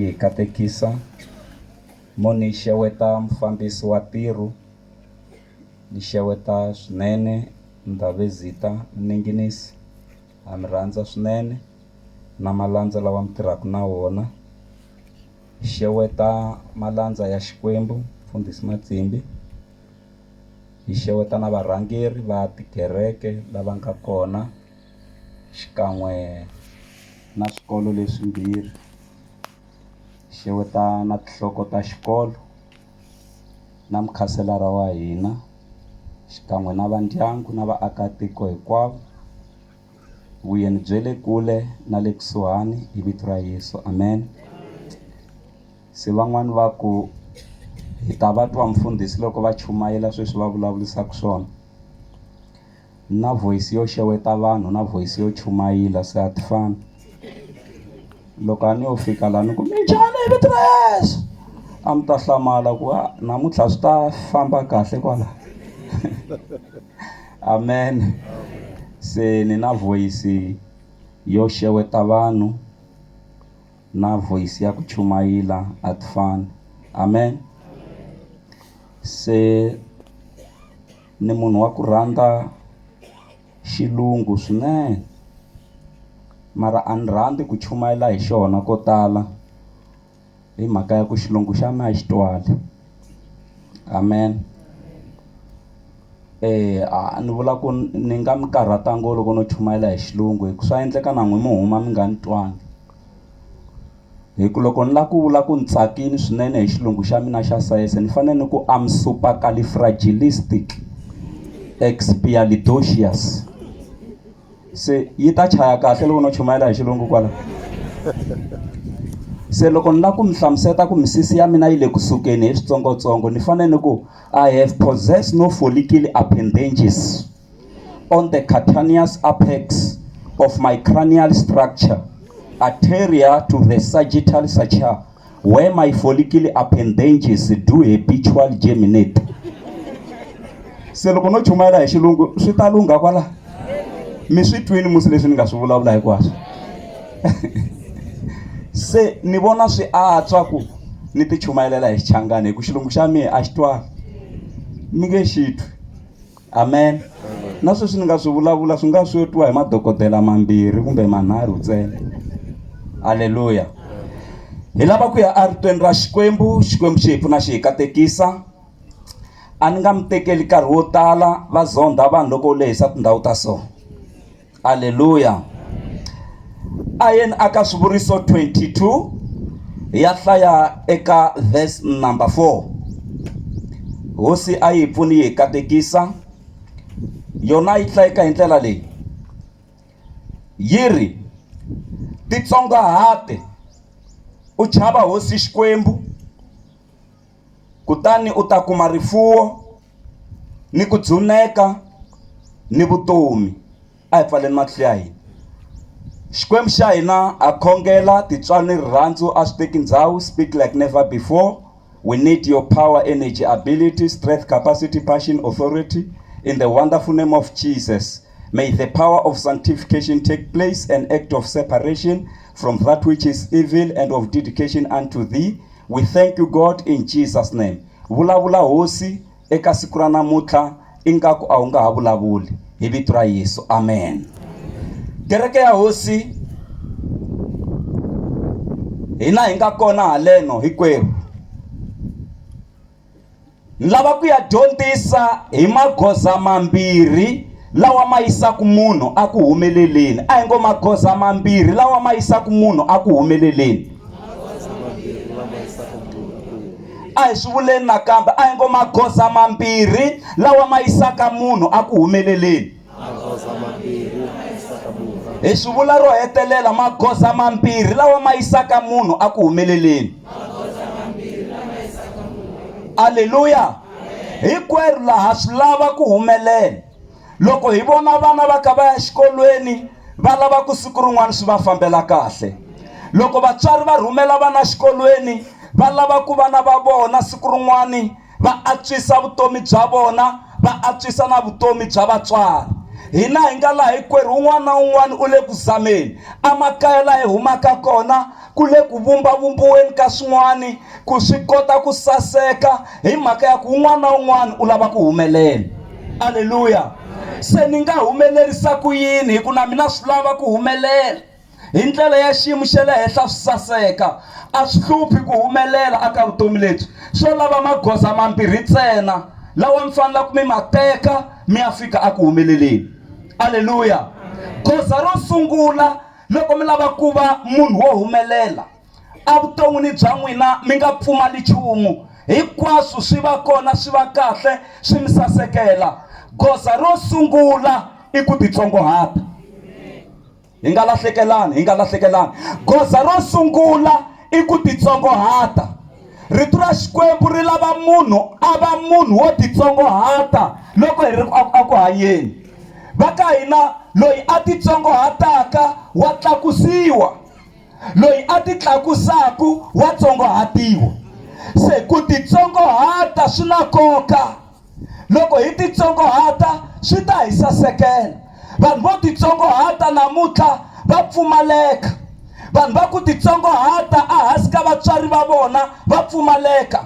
yi katekisa mo ni xeweta mufambisi wa ntirho, ni xeweta swinene Ndavezita Mninginisi, ha mi rhandza swinene na malandza lawa mi tirhaka na wona. Xeweta malandza ya Xikwembu Mfundhisi Matsimbi, hi xeweta na varhangeri va tikereke lava nga kona xikan'we na swikolo leswimbirhi. Xeweta na tinhloko ta xikolo na mukhanselara wa hina xikan'we na vandyangu na vaakatiko hinkwavo, vuyeni bye le kule na le kusuhani hi vito ra Yesu, amen. Se van'wani va ku hi ta va twa mfundhisi loko va chumayela sweswi va vulavulisaka swona, na voice yo xeweta vanhu na voice yo chumayela se a ti fani. Loko a ni yo fika laha ni ku minjhani hi vito ra Yesu, a mi ta hlamala ku namuntlha swi ta famba kahle kwala amen. Se ni na voice yo xeweta vanhu na voice ya ku chumayela a ti fani, amen. Se ni munhu wa ku rhandza xilungu swinene, mara a ni rhandzi ku chumayela hi xona ko tala hi mhaka ya ku xilungu xa mina a xi twali, amen. Ni vula ku ni nga mi karhata ngopfu loko no chumayela hi xilungu, hi ku swa endleka na n'wi mi huma mi nga ni twangi. Hi ku loko ni la ku vula ku ni tsakini swinene hi xilungu xa mina xa sayense, ni fanele ni ku I'm supercalifragilistic expialidocious. Se yi ta chaya kahle loko no chumayela hi xilungu kwala. Se loko ni la ku mi hlamuseta ku misisi ya mina yi le kusukeni hi switsongotsongo, ni fanele ni ku I have possessed no follicular appendages on the cutaneous apex of my cranial structure anterior to the sagittal suture, where my follicular appendages do habitually germinate. Se loko no chumayela hi xilungu swi ta lungha kwala. Mi swi twini musi leswi ni nga swi vulavula hinkwaswo? Se ni vona swi antswa ku ni ti chumayelela hi xichangani hi ku xilungu xa mina a xi twali, mi nge xi twi, amen. Na sweswi ni nga swi vulavula swi nga swi twa hi madokodela mambirhi kumbe manharhu ntsena, haleluya. Hi lava ku ya eritweni ra Xikwembu, Xikwembu xi hi pfuna xi hi katekisa. A ni nga mi tekeli nkarhi wo tala va zonda vanhu loko u lehisa tindhawu ta so, haleluya. A yeni aka swivuriso 22 ya hlaya eka verse number 4. Hosi a yi pfuni hi katekisa, yona yi hlayeka hi ndlela leyi, yiri titsongahate u chava hosi Xikwembu, kutani u ta kuma rifuwo ni ku dzuneka ni vutomi. A hi pfaleni matihlo ya hina. Xikwembu xa hina a khongela titswalo ni rirhandzu, a swi teki ndhawu, speak like never before. We need your power, energy, ability, strength, capacity, passion, authority in the wonderful name of Jesus. May the power of sanctification take place, an act of separation from that which is evil and of dedication unto thee. We thank you, God, in Jesus' name. Vulavula hosi eka siku ra namuntlha ingaku a wu nga ha vulavuli, hi vito ra Yesu, amen. Kereke ya hosi hina hi nga kona haleno hinkwerhu. Ni lava ku ya dyondzisa hi magoza mambirhi lawa ma yisaka munhu a ku humeleleni. A hi ngo magoza mambirhi lawa ma yisaka munhu a ku humeleleni. A hi swi vuleni nakambe, a hi ngo magoza mambirhi lawa ma yisaka munhu a ku humeleleni. Hi swi vula ro hetelela, magoza mambirhi lawa ma yisaka munhu a ku humeleleni. Haleluya. Hinkwerhu laha swi lava ku humelela. Loko hi vona vana va ka va ya xikolweni va lava ku siku rin'wana swi va fambela kahle. Loko vatswari va rhumela vana xikolweni va lava ku vana va vona siku rin'wana va antswisa vutomi bya vona, va antswisa na vutomi bya vatswari. hina hi nga laha hikwerhu un'wana na un'wana u le ku zameni amakaya laha hi humaka kona ku le ku vumbavumbiweni ka swin'wani ku swi kota ku saseka hi mhaka ya ku un'wana na un'wana u lava ku humelela. Haleluya. Se ni nga humelerisa ku yini hi ku na mina swi lava ku humelela hi ndlela ya xiyimo xa le henhla swi saseka. A swi hluphi ku humelela aka vutomi lebyi, swo lava magoza mambirhi ntsena lawa mi fanele ku mi mateka mi ya fika aku humeleleni. Haleluya. Goza ro sungula loko mi lava ku va munhu wo humelela avuton'wini bya n'wina mi nga pfumali nchumu, hinkwaswo swi va kona swi va kahle swi mi sasekela. Goza ro sungula i ku titsongohata. Hi nga lahlekelani. Goza ro sungula i ku titsongohata. Rito ra Xikwembu ri lava munhu a va munhu wo titsongohata loko hi ri aku hanyeni. Va ka hina loyi a titsongohataka wa tlakusiwa, loyi a ti tlakusaku wa tsongohatiwa. Se ku titsongohata swi na nkoka. Loko hi titsongohata swi ta hi sasekela. Vanhu vo titsongohata namuntlha va pfumaleka. Vanhu va ku titsongohata a hansi ka vatswari va vona va pfumaleka.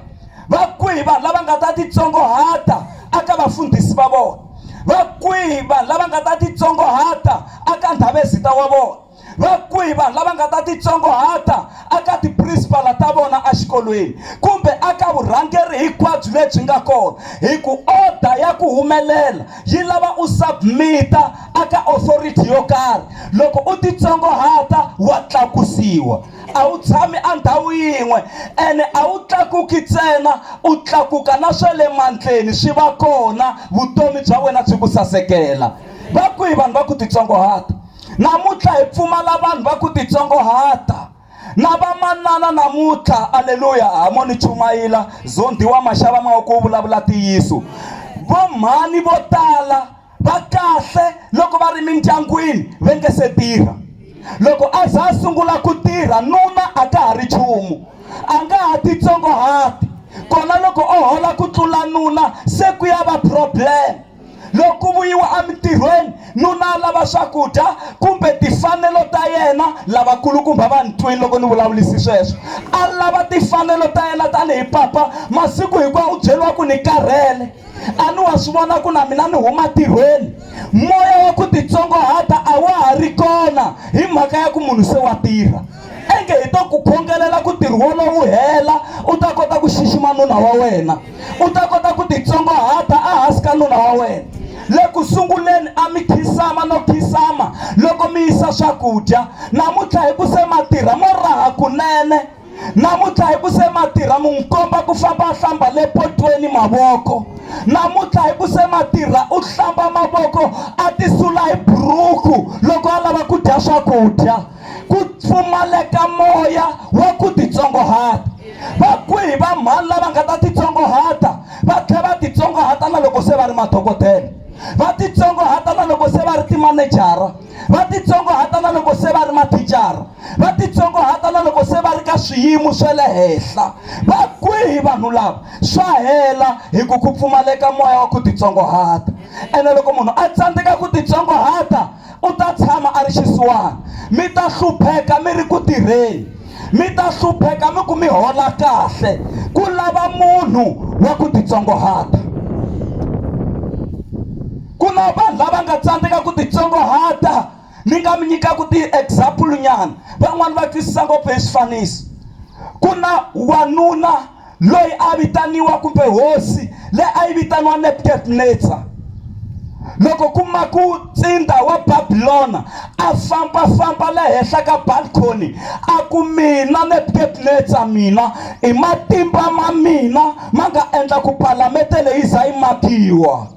Va kwihi vanhu lava nga ta titsongohata aka vafundhisi va vona. Va kwihi vanhu lava nga ta titsongohata aka ndhavezita wa vona. Va kwihi vanhu lava nga ta titsongohata aka tiprinsipala ta vona exikolweni kumbe aka vurhangeri hinkwabyo lebyi nga kona. Hi ku order ya ku humelela yi lava u submita aka authority yo karhi. Loko u titsongohata wa tlakusiwa. A wu tshami a ndhawu yin'we ene a wu tlakuki ntsena, u tlakuka na swa le mandleni swi va kona vutomi bya wena byi ku sasekela. Va kwihi vanhu va ku titsongohata. Namuntlha hi pfumala vanhu va ku titsongohata na vamanana namuntlha. Haleluya. Hamoni chumayila zondi wa mashava mavoko wo vulavula ntiyiso. Vo mhani vo tala va kahle loko va ri mindyangwini va nge se tirha. Loko a za sungula ku tirha nuna a ka ha ri nchumu, a nga ha titsongohati. Kona loko o hola ku tlula nuna se ku ya va problem. Loko vuyiwa emitirhweni nuna lava swakudya kumbe tifanelo ta yena lavakulukumba va ntwini. Loko ni vulavulisi sweswo a lava tifanelo ta yena tanihi papa. Masiku hinkwawo u byeriwa ku ni karhele, a ni wa swi vona ku na mina ni huma tirhweni. Moya wa ku titsongohata a wa ha ri kona hi mhaka ya ku munhu se wa tirha. Enge hi to ku khongelela ku tirhi wolowo wu hela u ta kota ku xixima nuna wa wena, u ta kota ku titsongohata a hansi ka nuna wa wena. Le ku sunguleni a mi khisama no khisama loko mi yisa swakudya. Namuntlha hi ku se matirha mo raha kunene. Namuntlha hi ku se matirha mu nkomba ku famba hlamba le potweni mavoko. Namuntlha hi ku se matirha u hlamba mavoko a tisula hi buruku loko a lava ku dya swakudya. Ku pfumaleka moya wa ku titsongohata. Va kwihi va mhani lava nga ta titsongohata va tlhela va titsongohata na loko se va ri madokodela. Va titsongohata na loko se va ri timanejara. Va titsongohata na loko se va ri mathicara. Va titsongohata na loko se va ri ka swiyimo swa le henhla. Va kwihi vanhu lava. Swa hela hi ku pfumaleka moya wa ku titsongohata. Ene loko munhu a tsandzeka ku titsongohata u ta tshama a ri xisiwana. Mi ta hlupheka mi ri ku tirheni, mi ta hlupheka mi ku mi hola kahle. Ku lava munhu wa ku titsongohata. Ku na vanhu lava nga tsandzeka ku titsongohata. Ni nga mi nyika ku ti-example nyana. Van'wani va twisisa ngopfu hi swifaniso. Ku na wanuna loyi a vitaniwa kumbe hosi leyi a yi vitaniwa Nebukadnezar. Loko ku ma ku tsinda wa Babilona a famba le henhla ka balcony a ku mina Nebukadnezar mina i matimba ma mina ma nga endla ku palamende leyi za yi makiwa.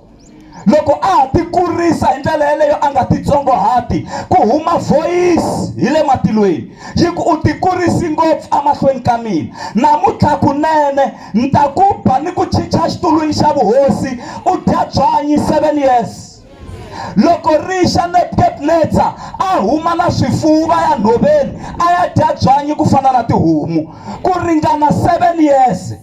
Loko a ti kurisa hi ndlela yeleyo a nga titsongohati ku huma voice hi le matilweni yi ku u ti kurisi ngopfu emahlweni ka mina. Namuntlha kunene ni ta ku ba ni ku chicha xitulwini xa vuhosi u dya byanyi 7 years. Loko rixa Nebukadnezar a huma na swifuva ya nhoveni a ya dya byanyi ku fana na tihomu ku ringana 7 years.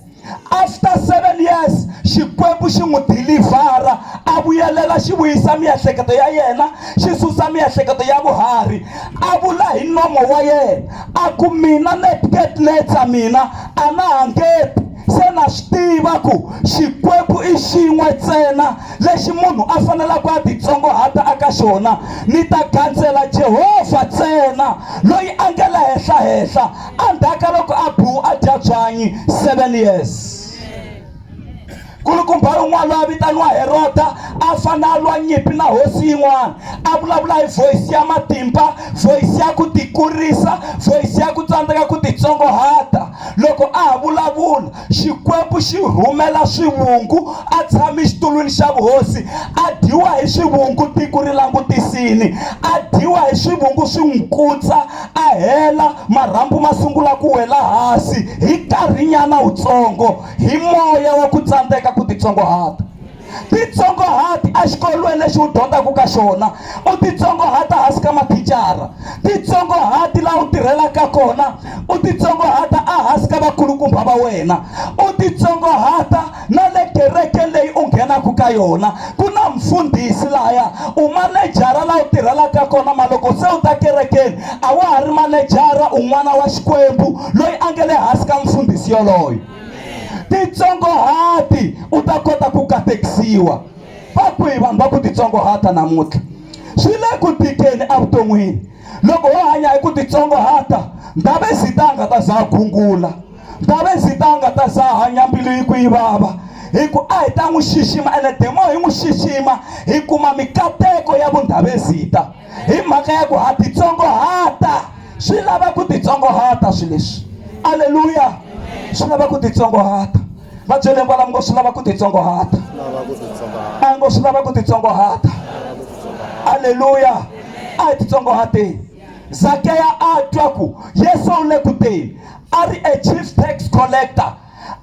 After 7 years Xikwembu xi n'wi dilivhara, a vuyelela xi vuyisa miehleketo ya yena, xi susa miehleketo ya vuhari. A vula hi nomo wa yena a ku mina ne get later mina a na hangeti. Se na swi tiva ku Xikwembu i xin'we ntsena lexi munhu a faneleke a titsongohata aka xona. Ni ta gandzela Jehovha ntsena loyi a nga le henhla endzhaku loko a dya byanyi 7 years. Kulukumba un'wana loyi a vitaniwa Heroda a fana a lwa nyimpi na hosi yin'wana, a vulavula hi voice ya matimba, voice ya ku tikurisa, voice ya ku tsandzeka ku titsongohata. Loko a ha vulavula Xikwembu xi rhumela swivungu, a tshami xitulwini xa vuhosi, a dyiwa hi swivungu tiko ri langutisini, a dyiwa hi swivungu swi n'wi kutsa, a hela marhambu ma sungula ku wela hansi hi nkarhinyana wutsongo hi moya wa ku tsandzeka ku titsongohata. Titsongohati a xikolweni lexi u dyondzaka ka xona, u titsongohata hansi ka mathicara, titsongohati laha u tirhelaka kona, u titsongohata a hansi ka vakulukumba va wena, u titsongohata na le kerekeni leyi u nghenaka ka yona. Ku na mfundhisi laya u manejara laha u tirhelaka kona, maloko se u ta kerekeni a wa ha ri manejara, un'wana wa Xikwembu loyi a nga le hansi ka mfundhisi yoloyo. Titsongohati u ta kota ku katekisiwa. Va kwihi vanhu va ku titsongohata namuntlha? Swi le ku tikeni evuton'wini. Loko ho hanya hi ku titsongohata, ndhawu zitanga ta za gungula, ndhawu zitanga ta za hanya mbilu yi ku yi vava. Hi ku a hi ta n'wi xixima, ene demo hi n'wi xixima hi kuma mikateko ya vundhavezita hi mhaka ya ku ha titsongohata. Swi lava ku titsongohata swi leswi. Aleluya. Swi lava ku titsongohata. Va byele kwala ngo swi lava ku titsongohata. A ngo swi lava ku titsongohata. Aleluya. A hi titsongohateni. Zakeya a twa ku Yesu u le ku teni, a ri a chief tax collector,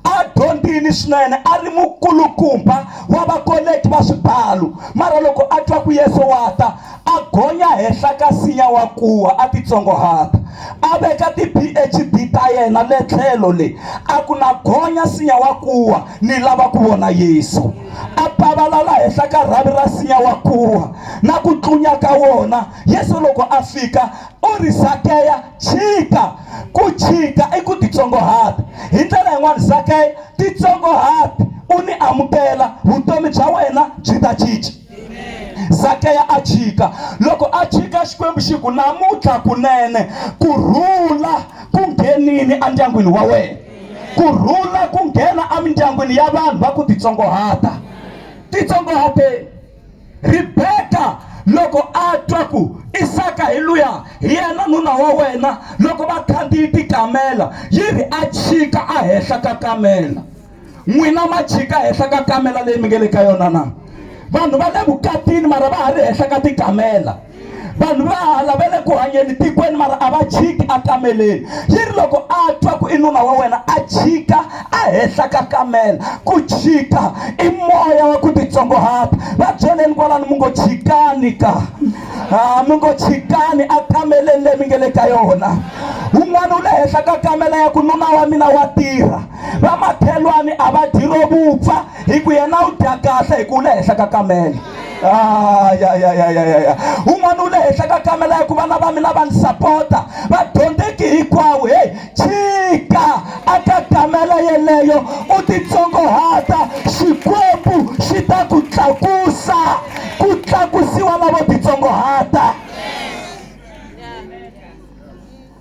a dyondzini swinene, a ri mukulukumba wa vakoleki va swibalo. Mara loko a twa ku Yesu wa ta, a gonya henhla ka nsinya wa kuwa, a titsongohata, a veka ti-PhD ta yena le tlhelo le, a ku na gonya nsinya wa kuwa ni lava ku vona Yesu. A pavalala henhla ka rhavi ra nsinya wa kuwa na ku tlunya ka wona. Yesu loko a fika u ri Zakeya chika. Ku chika i ku titsongohata. Hi ndlela yin'wana Zakeya titsongohata, u ni amukela, vutomi bya wena byi ta cinca. Zakeya a chika. Loko a chika Xikwembu xi ku namuntlha kunene kurhula ku nghenini endyangwini wa wena, kurhula ku nghena emindyangwini ya vanhu va ku titsongohata. Titsongohateni. Rebeka loko a twa ku Isaka hi luya hi yena nuna wa wena, loko va khandziyi tikamela yi ri a chika a henhla ka kamela. N'wina ma chika henhla ka kamela leyi mi nga le ka yona na? Vanhu va le vukatini mara va ha ri henhla ka tikamela. Vanhu va hala va le ku hanyeni tikweni mara a va chiki akameleni. Yi ri loko a twa ku i nuna wa wena a chika a henhla ka kamela. Ku chika i moya wa ku titsongohata. Va byeleni kwalani mi ngo chikani ka. Mi ngo chikani akameleni leyi mi nga le ka yona. Un'wana u le henhla ka kamela ya ku nuna wa mina wa tirha. Va makhelwani a va dyi ro vupfa hi ku yena u dya kahle hi ku u le henhla ka kamela. Un'wana u le henhla ka kamela ya ku vana va mina va ni sapota, va dyondzeki hinkwawo. Hey, chika aka kamela yeleyo u titsongohata, Xikwembu xi ta ku tlakusa, ku tlakusiwa lavo titsongohata.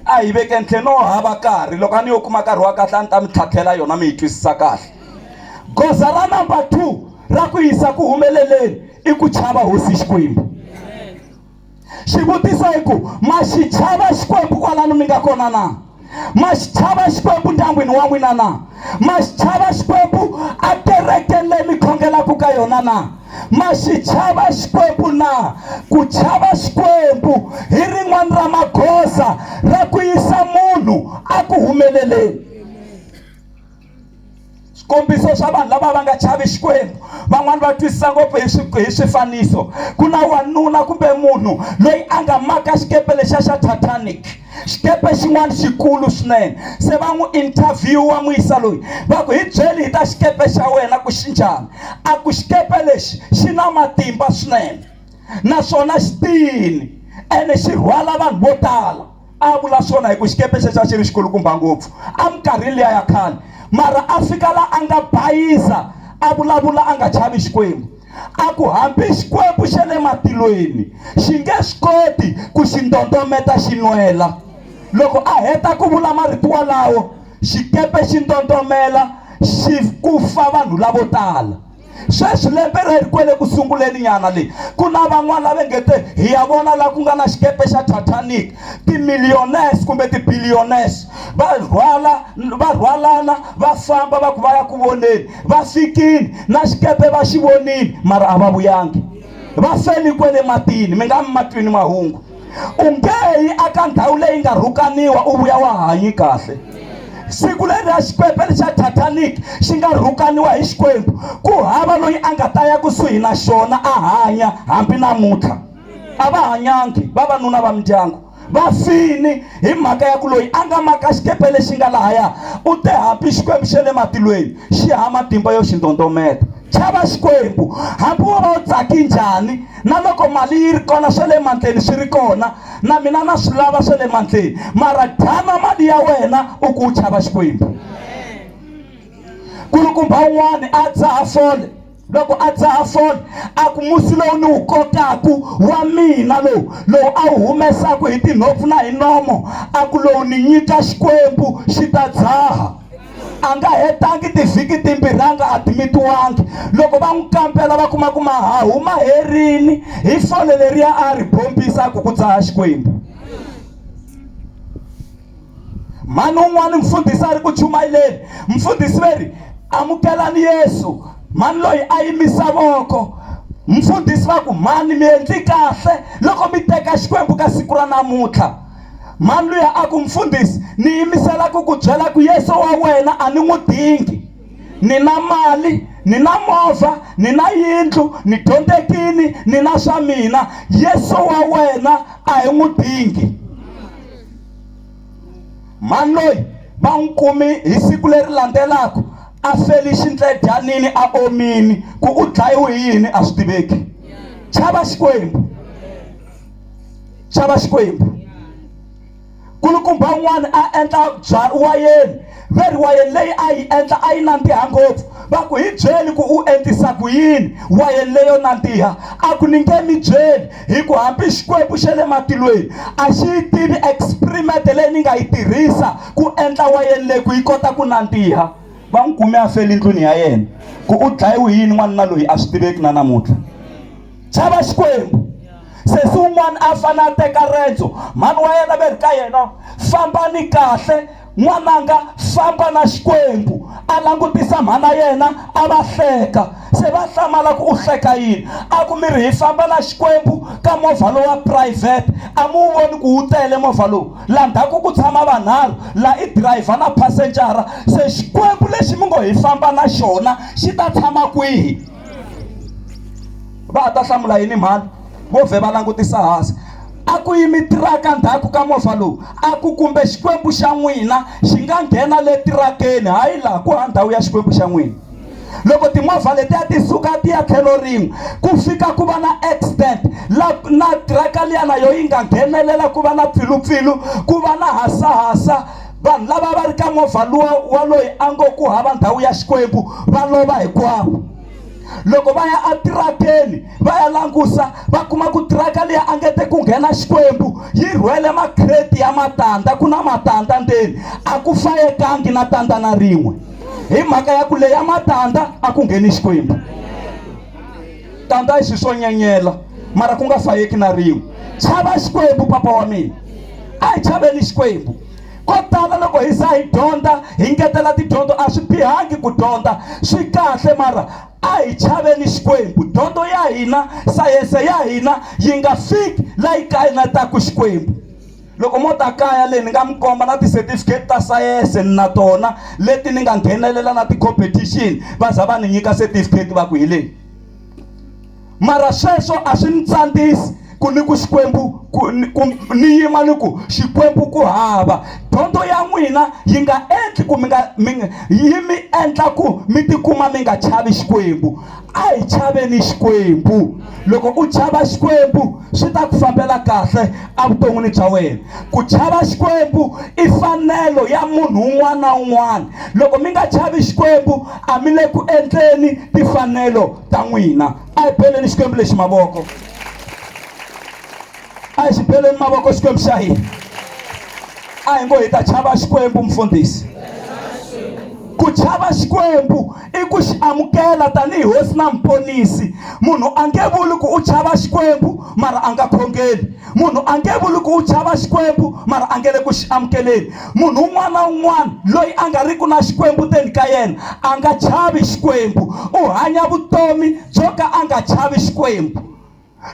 A hi veke ntlhe no hava karhi, loko a ni yo kuma karhi wa kahle a ni ta mi tlhatlhela yona mi yi twisisa kahle. Goza ra number 2 ra ku yisa ku humeleleni i ku chava hosi Xikwembu. Xivutiso i ku ma xi chava Xikwembu kwalano mi nga kona na? Ma xi chava Xikwembu ndyangwini wa n'wina na? Ma xi chava Xikwembu a kerekeni leyi mi khongelaka ka yona na? Ma xi chava Xikwembu na? Ku chava Xikwembu hi rin'wana ra magoza ra ku yisa munhu a ku humeleleni. kombiso swa vanhu lava va nga chavi Xikwembu. Van'wani va twisisa ngopfu hi swifaniso. Ku na wanuna kumbe munhu loyi a nga maka xikepe lexa xa Titanic, xikepe xin'wana xikulu swinene. Se va n'wi interviewa Muyisa loyi, va ku hi byeli hi ta xikepe xa wena ku xi njhani. A ku xikepe lexi xi na matimba swinene naswona xi tiyini ene xi rhwala vanhu vo tala. A vula swona hi ku xikepe xexa xi ri xikulukumba ngopfu a minkarhi liya ya khale. Mara a fika la a nga bayiza, a vulavula a nga chavi Xikwembu. A ku hambi Xikwembu xa le matilweni xi nge swi koti ku xi ndondometa xi nwela. Loko a heta ku vula marito walawo, xikepe xi ndondomela xi ku fa vanhu lavo tala. Sweswi lembe ri kwele ku sunguleni nyana leyi, ku na van'wana lava ngete hi ya vona la ku nga na xikepe xa Titanic, ti-millionaires kumbe ti-billionaires va rhwalana va famba va ku va ya ku voneni. Va fikini na xikepe va xi vonini mara a va vuyangi, va feli kwele matini. Mi nga mi matwini mahungu. U nge yi aka ndhawu leyi nga rhukaniwa u vuya wa hanyi kahle. Siku leri ya xikepe xa Titanic xi nga rhukaniwa hi Xikwembu, ku hava loyi a nga ta ya kusuhi na xona a hanya hambi namuntlha. A va hanyangi vavanuna va mindyangu, va fini hi mhaka ya ku loyi a nga maka xikepe lexi nga lahaya u te hambi Xikwembu xa le matilweni xi hava matimba yo xi ndondometa. Chava Xikwembu hambi wo va u tsaki njhani, na loko mali yi ri kona swa le mandleni swi ri kona, na mina na swi lava swa le mandleni, mara dana mali ya wena u ku u chava Xikwembu. Kulukumba un'wana a dzaha fole, loko a dzaha fole a ku musi lowu ni wu kokaku wa mina lowu a wu humesaku hi tinhompfu na hi nomo, a ku lowu ni nyika Xikwembu xi ta dzaha. A nga hetangi tivhiki timbirhi a nga admitiwangi. Loko va n'wi kambela va kuma ku mahahu ma herini hi fole leriya a ri bombisa ku dzaha Xikwembu. Mani un'wana mfundhisi a ri ku chumayeleni, mfundhisi veri amukelani Yesu, mani loyi a yimisa voko. Mfundhisi va ku mani mi endli kahle loko mi teka Xikwembu ka siku ra namuntlha. Mani luya a ku mfundhisi ni yimisela ku byela ku Yesu wa wena a ni n'wi dingi. Ni na mali, ni na movha, ni na yindlu, ni dyondzekini, ni na swa mina. Yesu wa wena a hi n'wi dingi. Mani loyi va n'wi kumi hi siku leri landzelaka a feli xindledyanini a omini, ku u dlayiwe hi yini a swi tiveki. Chava Xikwembu, chava Xikwembu. Kulukumba un'wana a endla wayeni, veri wayeni leyi a yi endla a yi nandziha ngopfu. Va ku hi byeli ku u endlisa ku yini wayeni leyo nandziha. A ku ni nge mi byeli hi ku hambi Xikwembu xa le matilweni a xi yi tivi experiment leyi ni nga yi tirhisa ku endla wayeni leyi ku yi kota ku nandziha. Va n'wi kume a feli ndlwini ya yena, ku u dlayiwe yini n'wanuna loyi a swi tiveki na namuntlha. Chava Xikwembu. Sesi un'wana a fana a teka rendzo, mani wa yena veri ka yena fambani kahle n'wananga, famba na Xikwembu. A langutisa mhana yena a va hleka. Se va hlamala ku u hleka yini. A ku miri hi famba na Xikwembu ka movha lowu wa private, a mu voni ku wu tele movha lowu, la ndzhaku ku tshama vanharhu, la i driver na passenger. Se Xikwembu lexi mi ngo hi famba na xona xi ta tshama kwihi? Va ta hlamula yini mhani? Vo vhe va langutisa hansi. A ku yimi tiraka ndzhaku ka movha lowu, a ku kumbe Xikwembu xa n'wina xi nga nghena le tirakeni, hayi laha ku ndhawu ya Xikwembu xa n'wina. Loko timovha letiya ti suka ti ya tlhelo rin'we, ku fika ku va na accident na tiraka liya na yo yi nga nghenelela, ku va na pfilupfilu, ku va na hasahasa, vanhu lava va ri ka movha wa loyi a ngo ku hava ndhawu ya Xikwembu va lova hinkwavo. Loko va ya atirakeni va ya langusa, va kuma ku tiraka liya a ngete ku nghena Xikwembu yi rhwele makreti ya matandza, ku na matandza ndzeni, a ku fayekangi na tandza na rin'we. Hi mhaka ya ku leya matandza a ku ngheni Xikwembu. Tandza hi swo nyenyela mara ku nga fayeki na rin'we. Chava Xikwembu papa wa mina, a hi chaveni Xikwembu. Ko tala loko hi za hi dyondza hi ngetela tidyondzo, a swi bihangi ku dyondza, swi kahle, mara a hi chaveni Xikwembu. Dyondzo ya hina, sayense ya hina yi nga fiki la yi kanetaku Xikwembu. loko mo ta kaya le ni nga mi komba na ti-certificate ta science na tona leti ni nga nghenelela na ti-competition va za va ni nyika certificate va ku hi leyi. Mara sweswo a swi ni tsandzisi ku ni ku Xikwembu ni yima ni ku Xikwembu ku hava. Dyondzo ya n'wina yi nga endli ku yi mi endla ku mi tikuma mi nga chavi Xikwembu. A hi chaveni Xikwembu. Loko u chava Xikwembu swi ta ku fambela kahle evuton'wini bya wena. Ku chava Xikwembu i mfanelo ya munhu un'wana na un'wana. Loko mi nga chavi Xikwembu a mi le ku endleni timfanelo ta n'wina. A hi beleni Xikwembu lexi mavoko. A hi xi beleni mavoko Xikwembu xa hina. A hi ngo hi ta chava Xikwembu mfundhisi. Ku chava Xikwembu i ku xi amukela tanihi hosi na muponisi. Munhu a nge vuli ku u chava Xikwembu mara a nga khongeli. Munhu a nge vuli ku u chava Xikwembu mara a nge le ku xi amukeleni. Munhu un'wana na un'wana loyi a nga riki na Xikwembu teni ka yena a nga chavi Xikwembu. U hanya vutomi byo ka a nga chavi Xikwembu.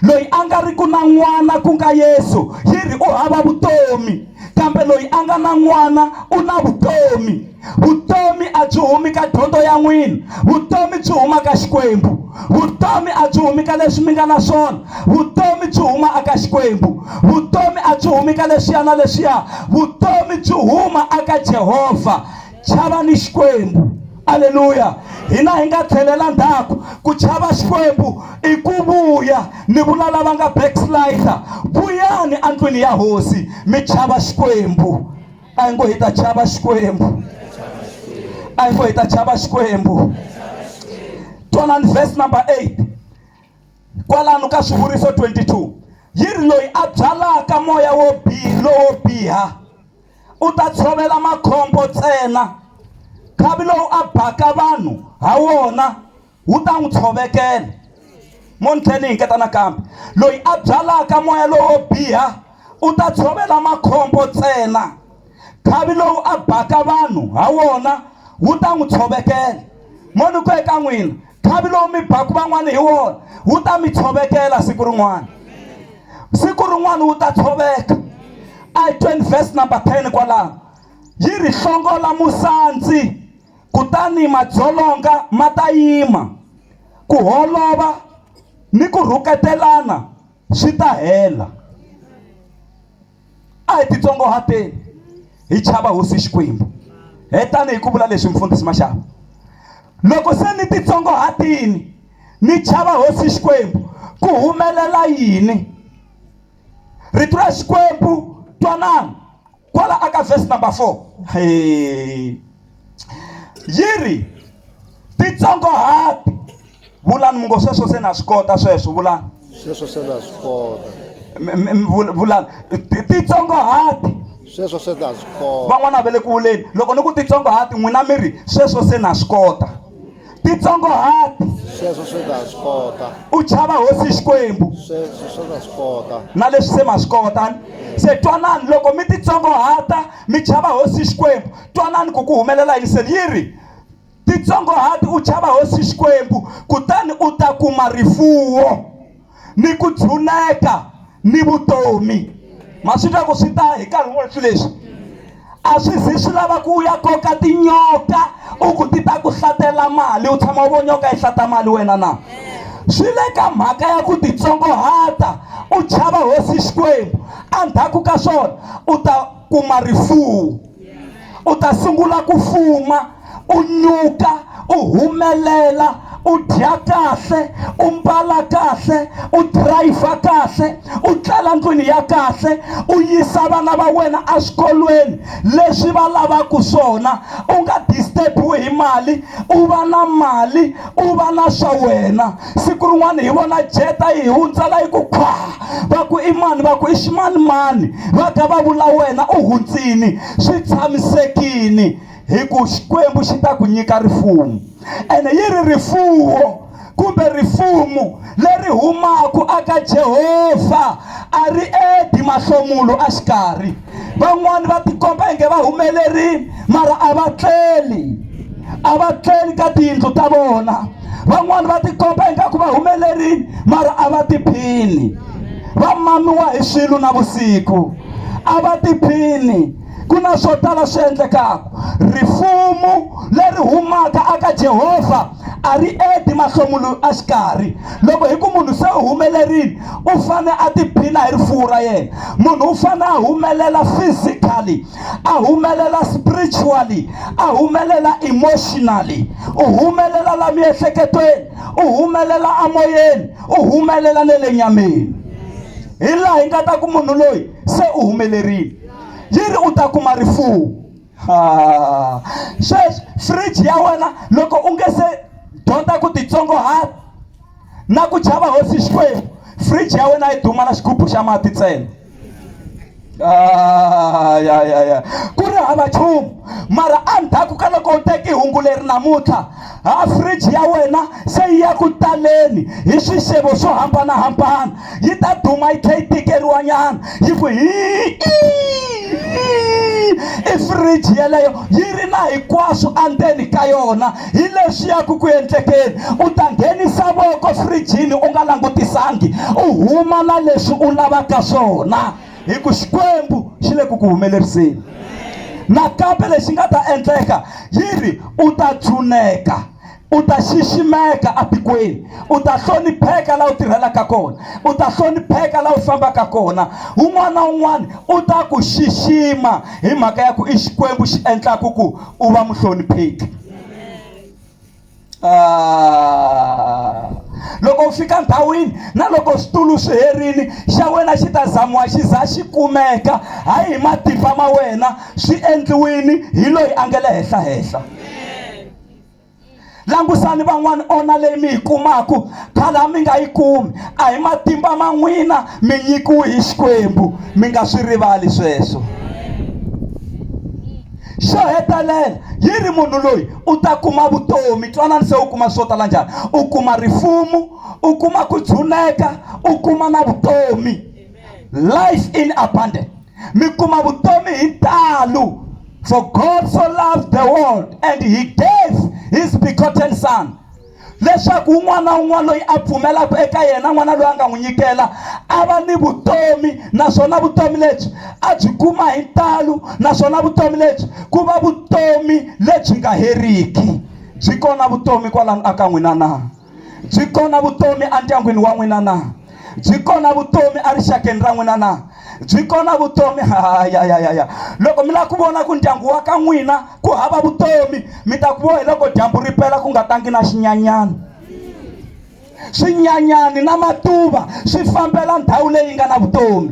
Loyi a nga riki na n'wana ku nga Yesu yiri u hava vutomi, kambe loyi a nga na n'wana u na vutomi. Vutomi a byi humi ka dyondzo ya n'wina, vutomi byi huma ka Xikwembu. Vutomi a byi humi ka leswi mi nga na swona, vutomi byi huma aka Xikwembu. Vutomi a byi humi ka leswiya na leswiya, vutomi byi huma aka Jehovha. Chavani Xikwembu. Haleluya. Hina hi nga tlhelela ndzhaku. Ku chava Xikwembu i ku vuya. Ni vula lava nga backslider, vuyani endlwini ya hosi mi chava Xikwembu. A hi ngo hi ta chava Xikwembu. A hi ngo hi ta chava Xikwembu. Twanani verse number 8 kwalano ka Swivuriso 22. Yiri loyi a byalaka moya wo biha u ta tshovela makhombo ntsena. Khavi lowu a bhaka vanhu ha wona wu ta n'wi tshovekela. Mo ni tlhela ni hinketa nakambe. Loyi a byalaka moya lowo biha u ta tshovela makhombo ntsena. Khavi lowu a bhaka vanhu ha wona wu ta n'wi tshovekela. Mo ni ku eka n'wina khavi lowu mi bhaka van'wana hi wona wu ta mi tshovekela siku rin'wana. Siku rin'wana wu ta tshoveka. A 20 verse number 10 kwalano. Yiri hlongola musanzi kutani madzolonga ma ta yima. Ku holova ni ku rhuketelana swi ta hela. A hi titsongohateni hi chava hosi Xikwembu. Hetani hi ku vula leswi mfundhisi Mashava. Loko se ni titsongohatini ni chava hosi Xikwembu ku humelela yini? Rito ra Xikwembu twanana kwala aka verse number 4. Yiri titsongohati. Vulani mungo sweswo se na swi kota sweswo vulani. Sweswo se na swi kota. Vulani titsongohati. Sweswo se na swi kota. Van'wana vele ku vuleni loko ni ku titsongohati n'wina miri sweswo se na swi kota. Titsongohati. Sweswo se na swi kota. U chava hosi Xikwembu. Sweswo se na swi kota. Na leswi se ma swi kota. Se twanani loko mi titsongohata mi chava hosi Xikwembu, twanani ku ku humelela yini? Se yiri titsongohati u chava hosi Xikwembu kutani u ta kuma rifuwo ni ku tshuneka ni vutomi. Ma swi twa ku swi ta hi nkarhi wun'we swi leswi. A swi zi swi lava ku u ya koka tinyoka u ku ti ta ku hlatela mali u tshama u vo nyoka yi hlata mali wena na. Swi le ka mhaka ya ku titsongohata u chava hosi Xikwembu. Endzhaku ka swona u ta kuma rifuwo, u ta sungula ku fuma, u nyuka, u humelela, u dya kahle, u mbala kahle, u drive kahle, u tlela ndlwini ya kahle, u yisa vana va wena eswikolweni leswi va lavaka swona. U nga disturbiwi hi mali, u va na mali, u va na swa wena. Siku rin'wana hi vona jeta yi hundzela yi ku khwa, va ku i mani, va ku i ximanimani, va ka va vula wena u hundzini. Swi tshamisekini hi ku Xikwembu xi ta ku nyika rifumo. Ene yiri rifuwo kumbe rifumo leri humaku aka Jehovha a ri edi mahlomulo a xikarhi. Van'wani va tikomba inge va humelerini mara a va tleli ka tiyindlu ta vona. Van'wani va tikomba ingaku va humelerini mara a va tiphini. Va mamiwa hi swilo na vusiku. a va tiphini. Ku na swo tala swi endlekaka. Rifumo leri humaka aka Jehovha a ri edi mahlomulo a xikarhi. Loko hi ku munhu se u humelerile u fane a tiphina hi rifuwo ra yena. Munhu u fane a humelela physically, a humelela spiritually, a humelela emotionally, u humelela la miehleketweni, u humelela amoyeni, u humelela ne le nyameni. Hi laha hi nga ta ku munhu loyi se u humelerile, yiri u ta kuma rifuwo. Sweswi fridge ya wena loko u nge se dyondza ku titsongohata na ku chava hosi Xikwembu, fridge ya wena yi duma na xigubu xa mati ntsena. Ku ri hava nchumu, mara endzhaku ka loko u teki hungu leri namuntlha, fridge ya wena se yi ya ku taleni hi swixevo swo hambanahambana. Yi ta duma yi tlhe yi tikeriwa nyana, yi ku i fridge yeleyo yi ri na hinkwaswo endzeni ka yona. Hi leswi ya ku endlekeni, u ta nghenisa voko fridgini u nga langutisangi, u huma na leswi u lavaka swona, hi ku Xikwembu xi le ku ku humeleriseni. Nakambe lexi nga ta endleka, yiri u ta tshuneka, u ta xiximeka atikweni, u ta hlonipheka laha u tirhelaka kona, u ta hlonipheka laha u fambaka kona. Un'wana na un'wana u ta ku xixima hi mhaka ya ku i Xikwembu xi endlaka ku u va muhlonipheki. Loko u fika ndhawini na loko switulu swi herini, xa wena xi ta zamiwa xi za xi kumeka, hayi hi matimba ma wena, swi endliwini hi loyi a nga le henhla. Langusani van'wana ona leyi mi yi kumaku khale mi nga yi kumi, a hi matimba ma n'wina, mi nyikiwe hi Xikwembu, mi nga swi rivali sweswo. Xo hetelela, yiri munhu loyi u ta kuma vutomi. Twanani se u kuma swo tala njhani, u kuma rifumo, u kuma ku tshuneka, u kuma na vutomi. Life in abundance, mi kuma vutomi hi ntalo. For God so loved the world and he gave his begotten son, leswaku un'wana na un'wana loyi a pfumelaka eka yena n'wana loyi a nga n'wi nyikela a va ni vutomi, naswona vutomi lebyi a byi kuma hi ntalo, naswona vutomi lebyi ku va vutomi lebyi nga heriki. Byi kona vutomi kwalano aka n'wina na? Byi kona vutomi endyangwini wa n'wina na? Byi kona vutomi erixakeni ra n'wina na? Byi kona vutomi? Loko mi lava ku vona ku ndyangu wa ka n'wina ku hava vutomi, mi ta ku vona loko dyambu ri pela ku nga tangi na xinyanyani. Swinyanyani na matuva swi fambela ndhawu leyi nga na vutomi.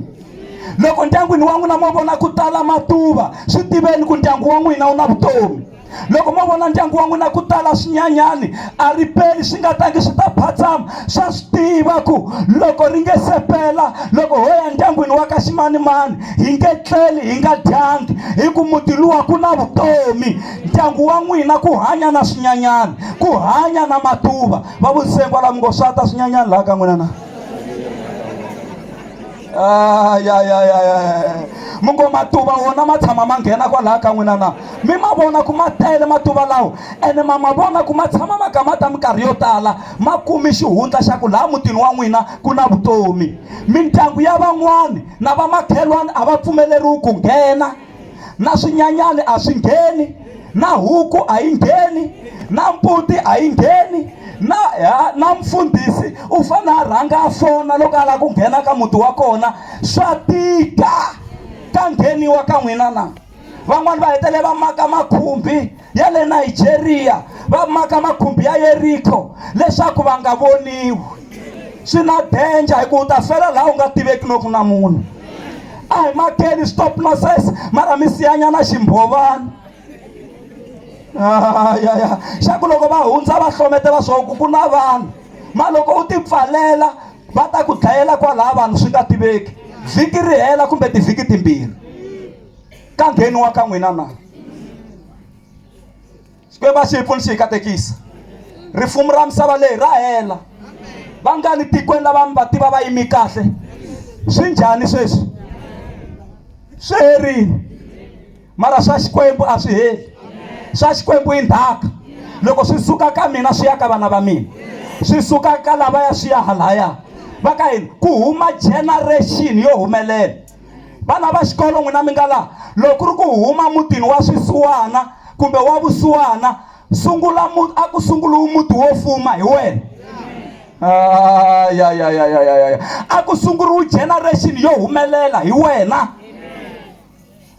Loko ndyangwini wa n'wina mo vona ku tala matuva, swi tiveni ku ndyangu wa n'wina wu na vutomi. Loko mo vona ndyangu wa n'wina ku tala swinyanyani, a ri peli swi nga tangi swi ta phatsama, swa swi tiva ku loko ri nge sepela, loko ho ya ndyangwini wa ka ximanimani hi nge tleli hi nga dyangi, hi ku muti luwa ku na vutomi. Ndyangu wa n'wina ku hanya na swinyanyani, ku hanya na matuva. Va vutiseni kwala mi ngo swa ta swinyanyani laha ka n'wina na? Mungo matuva wona ma tshama ma nghena kwalaha ka n'wina na? Mi ma vona ku ma tele matuva lawa, ene ma vona ku ma tshama ma kha ma ta minkarhi yo tala, ma kumi xihundla xa ku laha mutini wa n'wina ku na vutomi. Mindyangu ya van'wani na vamakhelwani a va pfumeleriwi ku nghena, na swinyanyani a swi ngheni, na huku a yi ngheni, na mbuti a yi ngheni, na mfundhisi u fane a rhanga a fona loko a lava ku nghena ka muti wa kona. Swa tika ka ngheniwa ka n'wina na? Van'wani va hetelela va maka makhumbi ya le Nigeria, va maka makhumbi ya Yeriko leswaku va nga voniwi. Swi na danger hi ku u ta fela laha u nga tiveki no ku na munhu. A hi makeni stop nonsense, mara mi siyanyana ximbhovana. Xa ku loko va hundza va hlometela swo ku na vanhu, ma loko u ti pfalela va ta ku dlayela kwalaha vanhu swi nga tiveki. Vhiki ri hela kumbe tivhiki timbirhi, ka ngheniwa ka n'wina na? Xikwembu xi hi pfuni xi hi katekisa. Rifumo ra misava leyi ra hela. Va nga ni tikweni lava mi va tiva va yimi kahle, swi njhani sweswi? Swi herile, mara swa Xikwembu a swi heli. Swa Xikwembu i ndhaka. Loko swi suka ka mina swi ya ka vana va mina, swi suka ka lavaya swi ya halaya. Va ka hina ku huma generation yo humelela. Vana va xikolo n'wina mi nga laha, loko ri ku huma mutini wa swisuwana kumbe wa vusuwana, a ku sungula muti wo fuma hi wena. A ku sunguriwa generation yo humelela hi wena.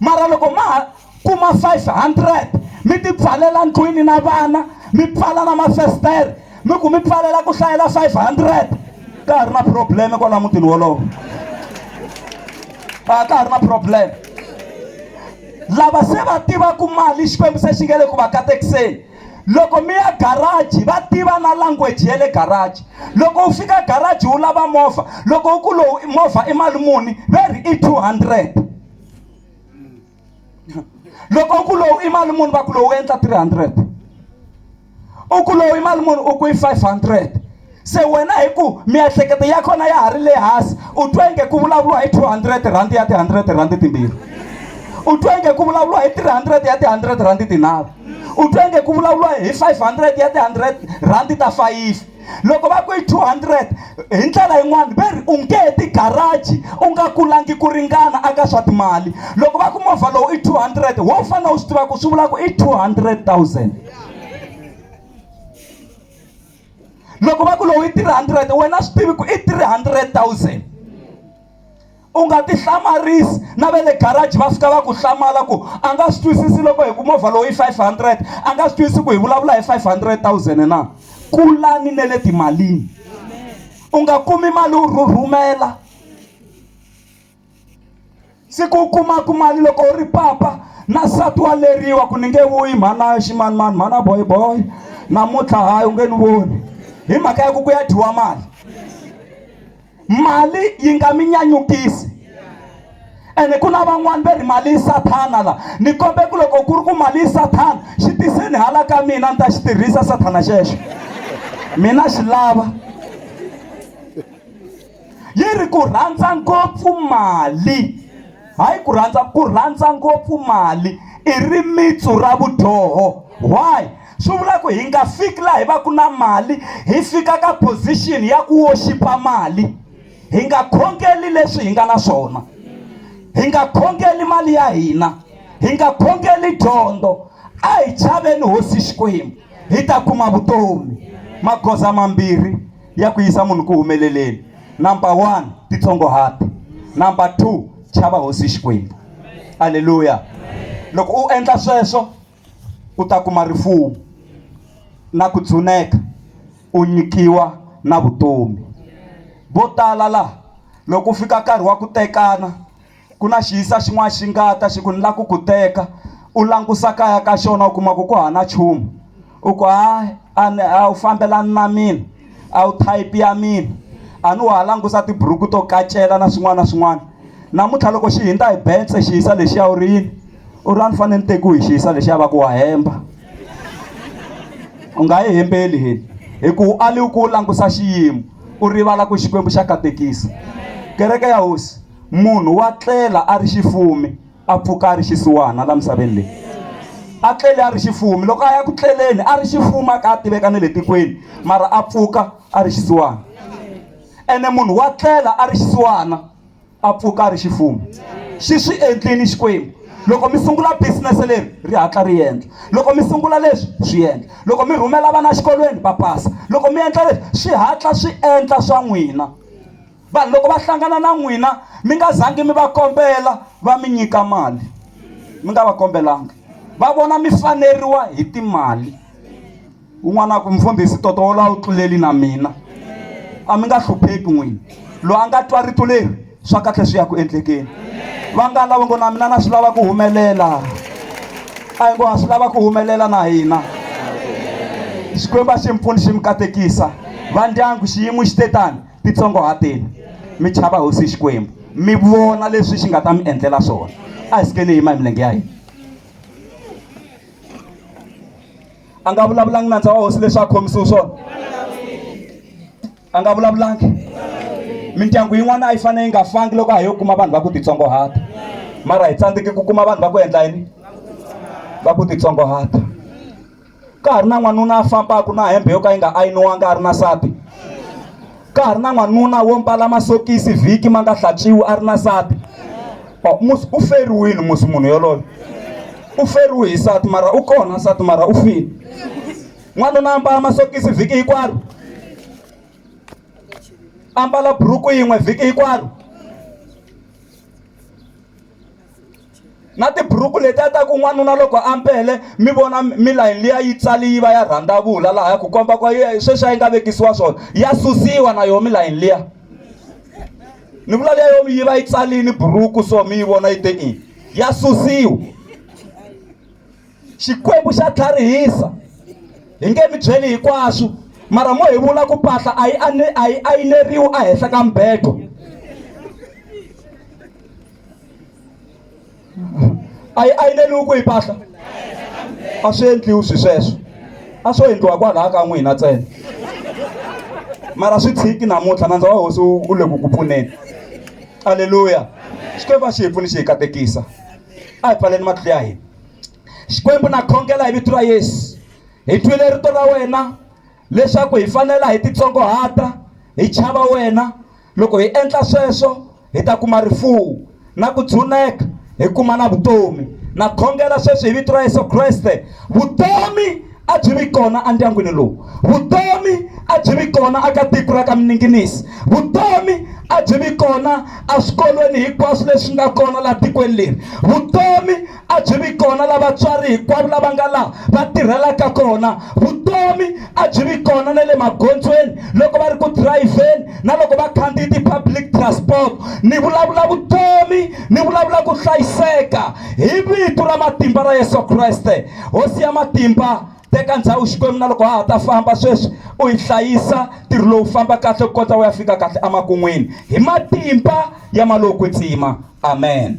Mara loko ma kuma 500 mi ti pfalela ndlwini na vana, mi pfala na mafestere, mi ku mi pfalela ku hlayela 500, ka ha ri na probleme kwala mutini wolowo. Ka ha ri na problem. Lava se va tivaka mali Xikwembu se xi nge le ku va katekiseni, loko mi ya garage va tiva na language ya le garage. Loko u fika garage u lava movha, loko u ku lowu movha i mali muni, veri i 200. Loko u ku lowu i mali muni, va ku lowu endla 300. U ku lowu i mali muni, u ku i 500. Se wena hi ku miehleketo ya kona ya ha ri le hansi, u twa inge ku vulavuriwa hi 200 rand ya ti-100 rand timbirhi. U twa inge ku vulavuriwa hi 300 ya ti-100 rand tinharhu. U twa inge ku vulavuriwa hi 500 ya ti-100 rand ta 5. Loko va ku i 200 hi ndlela yin'wana veri u nge ti garage u nga kulangi ku ringana aka swa timali. Loko va ku movha lowu i 200 wo fanele u swi tiva ku swi vula ku i 200,000. Loko va ku lowu i 300 wena swi tivi ku i 300,000. U nga ti hlamarisi na ve le garage va fika va ku hlamala ku a nga swi twisisi loko hi ku movha lowu i 500, a nga swi twisisi ku hi vulavula hi 500,000 na. Kulani ne le timalini. U nga kumi mali u rhumela. Siku u kumaka mali loko u ri papa na nsati wa leriwa ku ni nge vuyi mhana ximanimani mhana boy namuntlha hayi u nge ni voni, hi mhaka ya ku ya dyiwa mali. Mali yi nga mi nyanyukisi, ene ku na van'wani va ri mali i sathana la. Ni kombe ku loko ku ri ku mali i sathana, xi tiseni hala ka mina ni ta xi tirhisa sathana xexo, mina xi lava. Yi ri ku rhandza ngopfu mali, hayi ku rhandza ngopfu mali i rimitsu ra vudyoho. Why? Swi vula ku hi nga fiki laha hi va ku na mali hi fika ka position ya ku worshipa mali. Hi nga khongeli leswi hi nga na swona, hi nga khongeli mali ya hina, hi nga khongeli dyondzo. A hi chaveni hosi Xikwembu hi ta kuma vutomi. Magoza mambirhi ya ku yisa munhu ku humeleleni. Number 1, titsongohati. Number 2, chava hosi Xikwembu. Haleluya. Loko u endla sweswo u ta kuma rifuwo na ku tshuneka, u nyikiwa na vutomi. Vo tala la loko u fika nkarhi wa ku tekana, ku na xiyisa xin'wana xi ngata xi ku ni lava ku teka, u langusa kaya ka xona u kuma ku hana nchumu. U ku hayi a wu fambelani na mina, a wu type ya mina, a ni wa langusa tiburuku to kacela na swin'wana na swin'wana. Namuntlha loko xi hindza hi bence xiyisa lexiya u ri yini, u ri a ni fanele ni tekiwe hi xiyisa lexiya va ku wa hemba. U nga yi hembeli heli hi ku ali ku u langusa xiyimo, u rivala ku Xikwembu xa katekisa. Kereke ya hosi, munhu wa tlela a ri xifumi a pfuka a ri xisiwana la misaveni leyi. A tlele a ri xifumi, loko a ya ku tleleni a ri xifuma ka a tiveka na le tikweni, mara a pfuka a ri xisiwana. Ene munhu wa tlela a ri xisiwana a pfuka a ri xifumi. Xi swi endlini Xikwembu. Loko mi sungula business leri ri hatla ri endla, loko mi sungula leswi swi endla, loko mi rhumela vana xikolweni va pasa, loko mi endla leswi swi hatla swi endla swa n'wina. Vanhu loko va hlangana na n'wina mi nga zangi mi va kombela va mi nyika mali, mi nga va kombelanga, va vona mi faneriwa hi timali. Un'wana ku mfundhisi toto wo la u tluleli na mina, a mi nga hlupheki n'wina. Loyi a nga twa rito leri swa kahle swi ya ku endlekeni. Va nga lava ngo na mina na swi lava ku humelela, a hi ngo a swi lava ku humelela na hina. Xikwembu a xi mi pfuni xi mi katekisa. Va ndyangu xiyimo xi te tani, titsongohateni mi chava hosi Xikwembu, mi vona leswi xi nga ta mi endlela swona. A hi sikeni hi yima hi milenge ya hina. A nga vulavulangi nandza wa hosi leswi a khomisiwe swona, a nga vulavulangi. Mindyangu yin'wana a yi fanele yi nga fangi loko a hi yo kuma vanhu va ku titsongohata, mara hi tsandzeki ku kuma vanhu va ku endla yini, va ku titsongohata. Ka ha ri na n'wanuna a fambaka na hembe yo ka yi nga ayiniwanga a ri na nsati. Ka ha ri na n'wanuna wo mbala masokisi vhiki ma nga hlantswiwi a ri na nsati. u feriwini musi munhu yoloye u feriwe hi sati mara u kona sati mara u fini. N'wanuna ambala masokisi vhiki hinkwaro, ambala buruku yin'we vhiki hinkwaro, na tiburuku leti a ta ku n'wanuna loko ambele mi vona milayini liya yi tsali yi va ya rhandavula laha ku komba kwa sweswi a yi nga vekisiwa swona ya susiwa na yo milayini liya. Ni vula liya yo yi va yi tsalini buruku so mi yi vona yi te ini ya susiwa. Xikwembu xa tlharihisa hi nge mi byeli hinkwaswo mara mo hi vula ku pahla a yi ayineriwi a henhla ka mbedo. A yi ayineriwi ku yi pahla, a swi endliwi swi sweswo, a swo endliwa kwalaha ka n'wina ntsena mara swi tshiki namuntlha nandza wa hosi u le ku ku pfuneni. Haleluya. Xikwembu a xi hi pfuni xi hi katekisa. A hi pfaleni matihlo ya hina. Xikwembu na khongela hi vito ra Yesu, hi twile rito ra wena leswaku hi fanela hi titsongohata hi chava wena. Loko hi endla sweswo hi ta kuma rifuwo na ku tshuneka, hi kuma na vutomi. Na khongela sweswi hi vito ra Yesu Kriste, vutomi a byi vi kona endyangwini lowu, vutomi a byi vi kona aka tiko ra ka Mininghinisi, vutomi a byi vi kona eswikolweni hinkwaswo leswi nga kona laha tikweni leri, vutomi a byi vi kona la vatswari hinkwavo lava nga laha va tirhelaka kona, vutomi a byi vi kona na le magondzweni loko va ri ku dirayivheni na loko va khandziya ti-public transport. Ni vulavula vutomi, ni vulavula ku hlayiseka hi vito ra matimba ra Yesu Kriste. Hosi ya matimba, teka ndhawu Xikwembu na loko ha ta famba sweswi u hi hlayisa ntirho lowu famba kahle ku kota u ya fika kahle emakun'wini hi matimba ya Malokwe Ntsima. Amen.